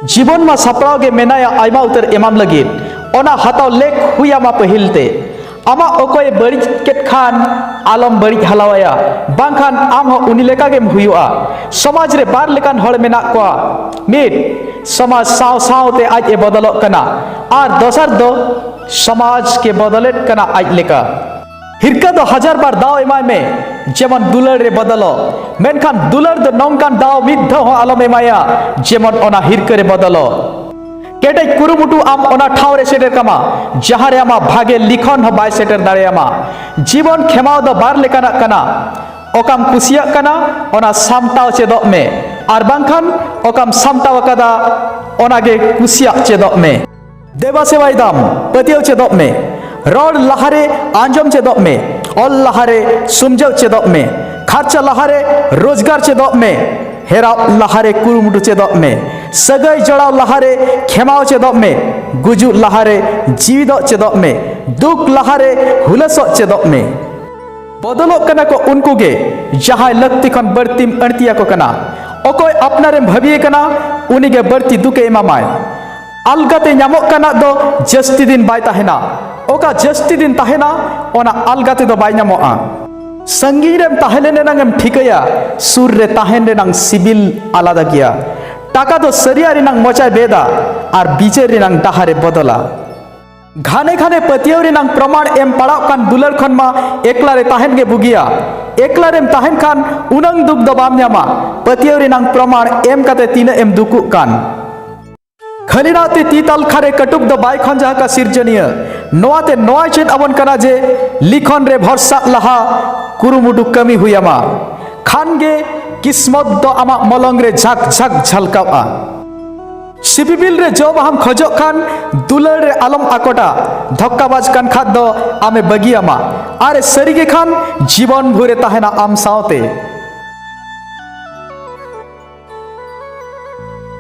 जीवन में सपड़ाव के मेनाया आयमा उतर एमाम लगिन ओना हताव लेख हुयामा पहिलते आमा ओकोय बड़ी केट खान आलम बड़ी हलावाया बांखान आम हो उनी लेका गेम हुयुआ समाज रे बार लेकान हड़ मेना कोआ मिट समाज साव सावते आज ए बदलक कना आर दोसर दो समाज के बदलेट कना आज लेका हिरका दो हजार बार दाव एमाय में जेमन दुलर रे बदलो मेनखान दुलर दो नौकान दाव मिद धो आलम एमाया जेमन ओना हिरका रे बदलो केटे कुरुमुटु आम ओना ठाव रे सेटर कमा जहाँ रे आमा भागे लिखन हो बाय सेटर दाड़े आमा जीवन खेमाव दो बार लेकाना कना ओकाम कुसिया कना ओना सामटाव चेदोक में आर बांखान ओकाम सामटाव कदा ओना गे कुसिया चेदोक में देवा सेवाय दाम पतियो चेदोक में रोड लहारे आंजम चेदोक में ऑल लहारे सुमजव चेदोक में खर्चा लहारे रोजगार चेदोक में हेराव लहारे कुरुमुटु चेदोक में सगई जड़ाव लहारे खेमाव चेदोक में गुजु लहारे जीविदो चेदोक में दुख लहारे हुलसो चेदोक में बदलो कना को उनको गे जहां लगती खन बर्तीम अणतिया को कना ओकोय अपनारे भविए कना उनी गे बर्ती दुके एमामाय अलगाते ᱧᱟᱢᱚᱜ कना दो जस्ती दिन बाय ताहेना ओका जस्ती दिन ताहेना ओना अलगाते दो बाय ᱧᱟᱢᱚᱜᱼᱟ संगीन रेम ताहेले नेनांगम ठिकया सुर रे ताहेन रेनांग सिबिल आलादा किया टाका दो सरिया रेनांग मोचाय बेदा आर बीचे रेनांग डाहारे बदला घाने घाने पतियो रेनांग प्रमाण एम पड़ाव कान दुलर खन मा एकला रे ताहेन गे बुगिया एकला रेम ताहेन खान उनंग दुख दो बाम ᱧᱟᱢᱟ पतियो रेनांग प्रमाण एम काते तीन एम दुकु कान खलिनाते तीताल खारे कटुक द बाय खंजा का सिरजनिय नोआते नोआ चेन अबन कना जे लिखन रे भरसा लहा कुरुमुटु कमी हुयामा खान गे किस्मत दो आमा मलंग रे झक झक झलकावा सिपिबिल रे जब हम खजो खान दुलर रे आलम आकोटा धक्काबाज कान खाद दो आमे बगियामा आरे सरीगे खान जीवन भरे ताहेना आम सावते